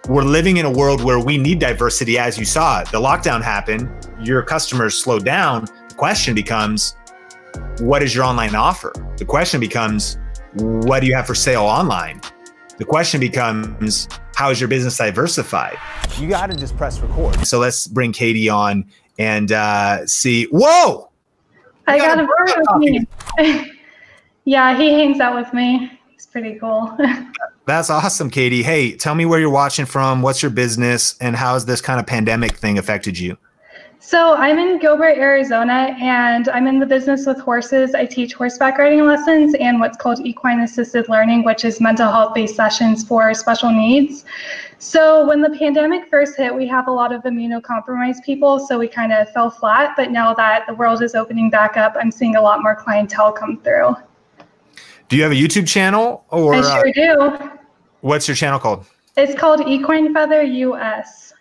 we're living in a world where we need diversity. As you saw, the lockdown happened, your customers slowed down. The question becomes, what is your online offer? The question becomes, what do you have for sale online? The question becomes, how is your business diversified? You got to just press record. So let's bring Katie on and see. Whoa! I got a bird with me. Yeah, he hangs out with me. It's pretty cool. That's awesome, Katie. Hey, tell me where you're watching from. What's your business, and how has this kind of pandemic thing affected you? So I'm in Gilbert, Arizona, and I'm in the business with horses. I teach horseback riding lessons and what's called equine assisted learning, which is mental health-based sessions for special needs. So when the pandemic first hit, we have a lot of immunocompromised people, so we kind of fell flat. But now that the world is opening back up, I'm seeing a lot more clientele come through. Do you have a YouTube channel? Or I sure do. What's your channel called? It's called Equine Feather US.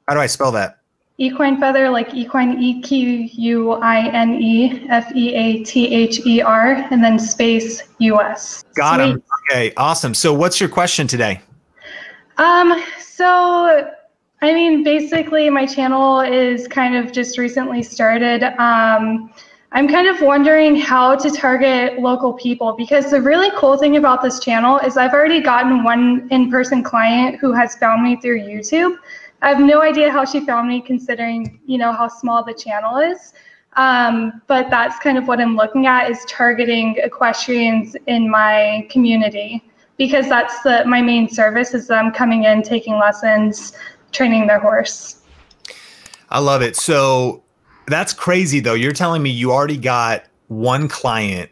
How do I spell that? Equine Feather, like equine, EQUINE, FEATHER, and then space US. Got him. Okay, awesome. So what's your question today? So, I mean, basically my channel is kind of just recently started. I'm kind of wondering how to target local people, because the really cool thing about this channel is I've already gotten one in-person client who has found me through YouTube. I have no idea how she found me, considering, you know, how small the channel is. But that's kind of what I'm looking at, is targeting equestrians in my community, because that's my main service, is them coming in, taking lessons, training their horse. I love it. So that's crazy though. You're telling me you already got one client,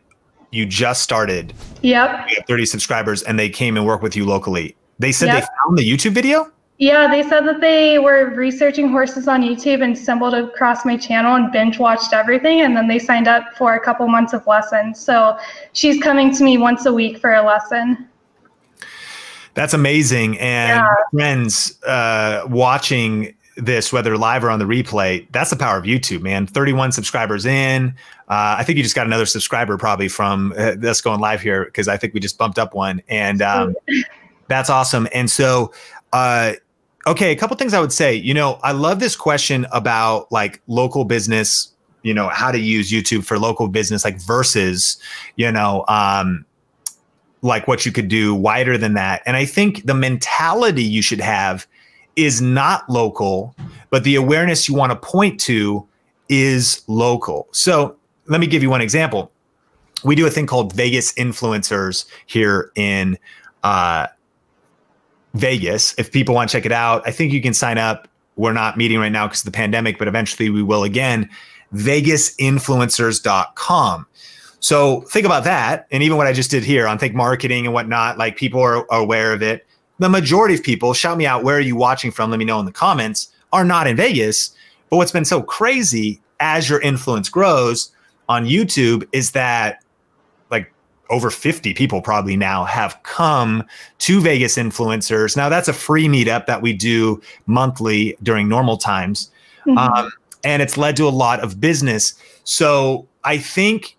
you just started. Yep. You have 30 subscribers and they came and worked with you locally. They said they found the YouTube video? Yeah, they said that they were researching horses on YouTube and stumbled across my channel and binge watched everything, and then they signed up for a couple months of lessons. So she's coming to me once a week for a lesson. That's amazing. And friends watching this, whether live or on the replay, that's the power of YouTube, man. 31 subscribers in. I think you just got another subscriber probably from us going live here, because I think we just bumped up one. And that's awesome. And so, okay, a couple things I would say. You know, I love this question about like local business, you know, how to use YouTube for local business, like versus, you know, like what you could do wider than that. And I think the mentality you should have is not local, but the awareness you want to point to is local. So let me give you one example. We do a thing called Vegas influencers here in Vegas. If people want to check it out, I think you can sign up. We're not meeting right now because of the pandemic, but eventually we will again. VegasInfluencers.com. So think about that. And even what I just did here on Think Marketing and whatnot, like people are aware of it. The majority of people, shout me out, where are you watching from? Let me know in the comments, are not in Vegas. But what's been so crazy as your influence grows on YouTube is that like over 50 people probably now have come to Vegas Influencers. Now that's a free meetup that we do monthly during normal times. And it's led to a lot of business. So I think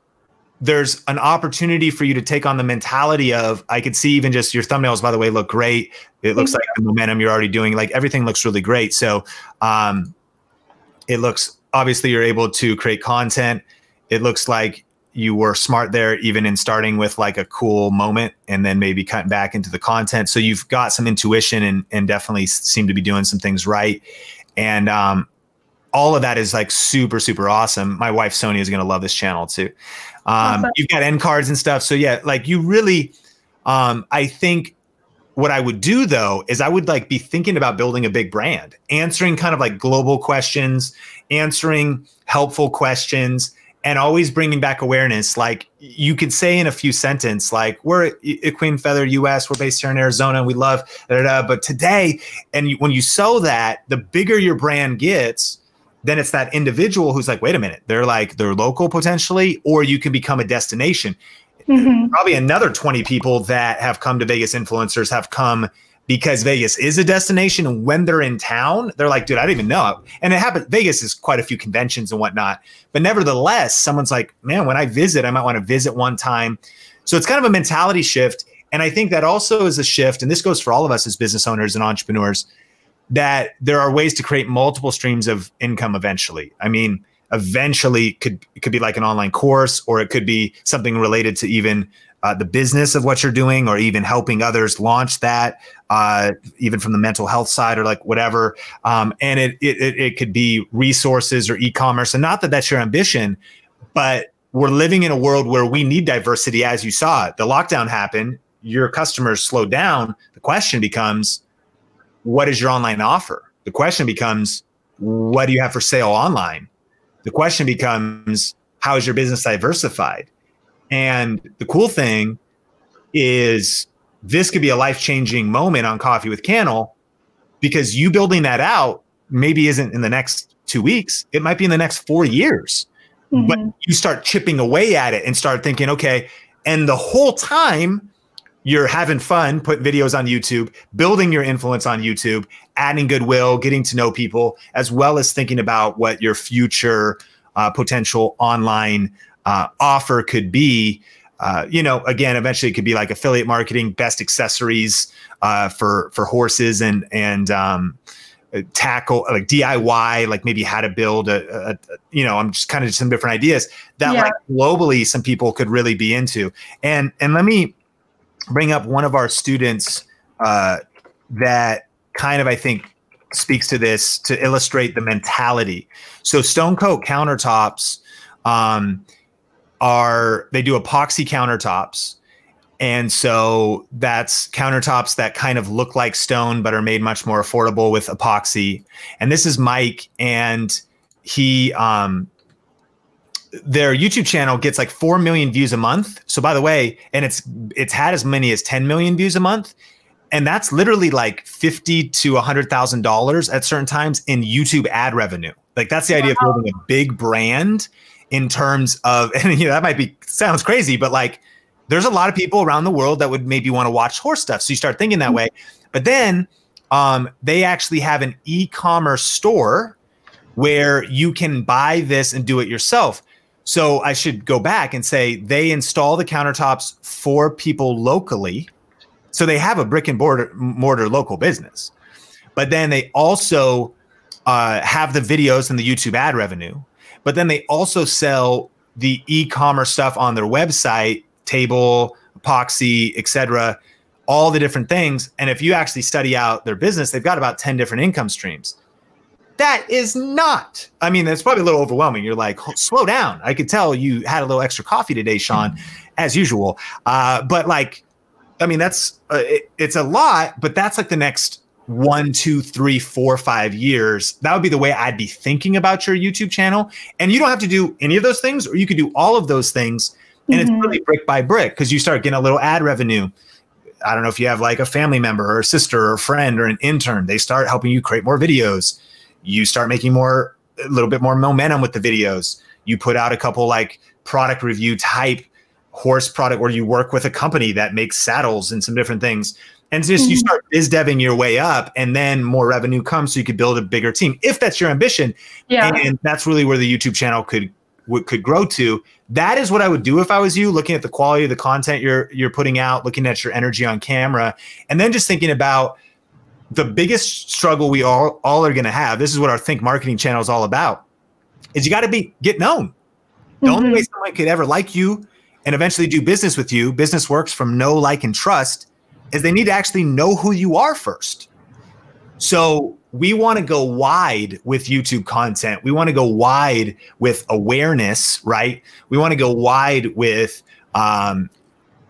there's an opportunity for you to take on the mentality of, I could see even just your thumbnails, by the way, look great. It looks like the momentum you're already doing, like everything looks really great. So it looks, obviously you're able to create content. It looks like you were smart there, even in starting with like a cool moment and then maybe cutting back into the content. So you've got some intuition and definitely seem to be doing some things right. And all of that is like super, super awesome. My wife, Sonia, is going to love this channel too. Awesome. You've got end cards and stuff. So yeah, like you really, I think what I would do though, is I would like be thinking about building a big brand, answering kind of like global questions, answering helpful questions, and always bringing back awareness. Like you could say in a few sentences, like we're Equine Feather US, we're based here in Arizona, and we love but today, and when you sow that, the bigger your brand gets, then it's that individual who's like, wait a minute, they're local potentially, or you can become a destination. Probably another 20 people that have come to Vegas Influencers have come because Vegas is a destination. And when they're in town, they're like, dude, I didn't even know. And it happened. Vegas is quite a few conventions and whatnot. But nevertheless, someone's like, man, when I visit, I might want to visit one time. So it's kind of a mentality shift. And I think that also is a shift, and this goes for all of us as business owners and entrepreneurs, that there are ways to create multiple streams of income eventually. I mean, eventually it could be like an online course, or it could be something related to even the business of what you're doing, or even helping others launch that, even from the mental health side, or like whatever. And it could be resources or e-commerce. And not that that's your ambition, but we're living in a world where we need diversity. As you saw, the lockdown happened, your customers slowed down. The question becomes, what is your online offer? The question becomes, what do you have for sale online? The question becomes, how is your business diversified? And the cool thing is, this could be a life-changing moment on Coffee with Cannell, because you building that out maybe isn't in the next 2 weeks. It might be in the next 4 years. Mm-hmm. But you start chipping away at it and start thinking, okay, and the whole time you're having fun, putting videos on YouTube, building your influence on YouTube, adding goodwill, getting to know people, as well as thinking about what your future potential online offer could be. Again, eventually it could be like affiliate marketing, best accessories for horses, and tackle like DIY, like maybe how to build I'm just kind of some different ideas that like globally some people could really be into. And let me bring up one of our students that kind of, I think, speaks to this to illustrate the mentality. So Stone Coat Countertops they do epoxy countertops. And so that's countertops that kind of look like stone, but are made much more affordable with epoxy. And this is Mike, and he, their YouTube channel gets like 4 million views a month. So by the way, and it's had as many as 10 million views a month. And that's literally like $50,000 to $100,000 at certain times in YouTube ad revenue. Like that's the idea of building a big brand in terms of, and that sounds crazy, but like, there's a lot of people around the world that would maybe want to watch horse stuff. So you start thinking that way. But then they actually have an e-commerce store where you can buy this and do it yourself. So I should go back and say they install the countertops for people locally. So they have a brick and mortar local business. But then they also have the videos and the YouTube ad revenue. But then they also sell the e-commerce stuff on their website, table, epoxy, etc., all the different things. And if you actually study out their business, they've got about 10 different income streams. That is not, that's probably a little overwhelming. You're like, slow down. I could tell you had a little extra coffee today, Sean, as usual. But like, that's, it's a lot, but that's like the next 1, 2, 3, 4, 5 years. That would be the way I'd be thinking about your YouTube channel. And you don't have to do any of those things, or you could do all of those things. And it's really brick by brick, because you start getting a little ad revenue. I don't know if you have like a family member or a sister or a friend or an intern, they start helping you create more videos. You start making a little bit more momentum with the videos. You put out a couple like product review type horse product, or you work with a company that makes saddles and some different things. And just you start biz deving your way up, and then more revenue comes, so you could build a bigger team if that's your ambition. Yeah. And that's really where the YouTube channel could grow to. That is what I would do if I was you, looking at the quality of the content you're putting out, looking at your energy on camera, and then just thinking about the biggest struggle we all are going to have. This is what our Think Marketing channel is all about, is you got to get known. The only way someone could ever like you and eventually do business with you, business works from know, like, and trust, is they need to actually know who you are first. So we want to go wide with YouTube content. We want to go wide with awareness, right? We want to go wide with, and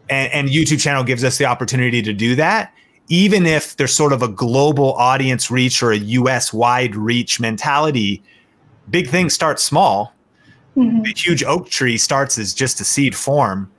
YouTube channel gives us the opportunity to do that, even if there's sort of a global audience reach or a US wide reach mentality. Big things start small. The huge oak tree starts as just a seed form.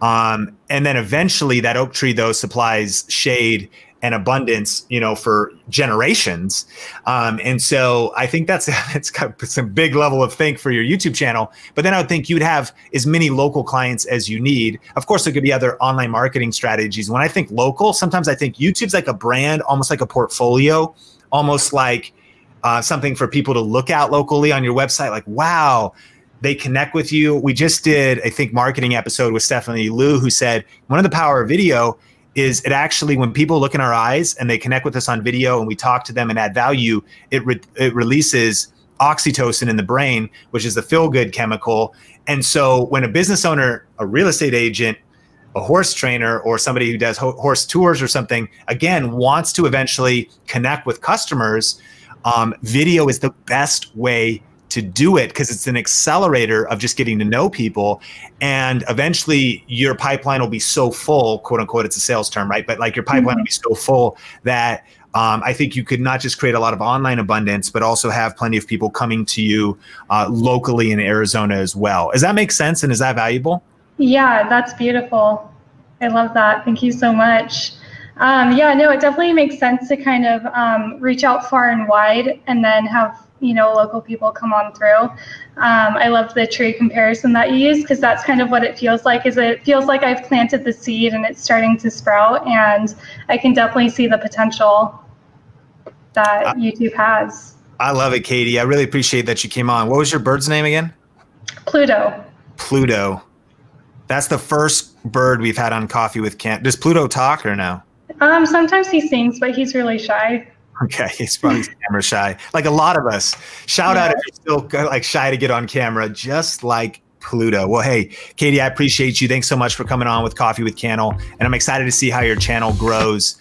And then eventually that oak tree, though, supplies shade and abundance, for generations. And so I think it's got some big level of think for your YouTube channel. But then I would think you'd have as many local clients as you need. Of course, there could be other online marketing strategies. When I think local, sometimes I think YouTube's like a brand, almost like a portfolio, almost like something for people to look at locally on your website. Like, wow, they connect with you. We just did a Think Marketing episode with Stephanie Liu, who said one of the power of video is it actually, when people look in our eyes and they connect with us on video and we talk to them and add value, it releases oxytocin in the brain, which is the feel-good chemical. And so when a business owner, a real estate agent, a horse trainer, or somebody who does horse tours or something, again, wants to eventually connect with customers, video is the best way to do it, because it's an accelerator of just getting to know people. And eventually your pipeline will be so full, quote unquote, it's a sales term, right? But like your pipeline will be so full that I think you could not just create a lot of online abundance, but also have plenty of people coming to you locally in Arizona as well. Does that make sense? And is that valuable? Yeah, that's beautiful. I love that. Thank you so much. Yeah, no, it definitely makes sense to kind of reach out far and wide and then have, you know, local people come on through. I love the tree comparison that you use, because that's kind of what it feels like. Is it feels like I've planted the seed and it's starting to sprout, and I can definitely see the potential that YouTube has. I love it, Katie. I really appreciate that you came on. What was your bird's name again? Pluto. Pluto. That's the first bird we've had on Coffee with Cannell. Does Pluto talk or no? Sometimes he sings, but he's really shy. Okay, he's probably camera shy, like a lot of us. Shout out if you're still like shy to get on camera, just like Pluto. Well, hey, Katie, I appreciate you. Thanks so much for coming on with Coffee with Cannell, and I'm excited to see how your channel grows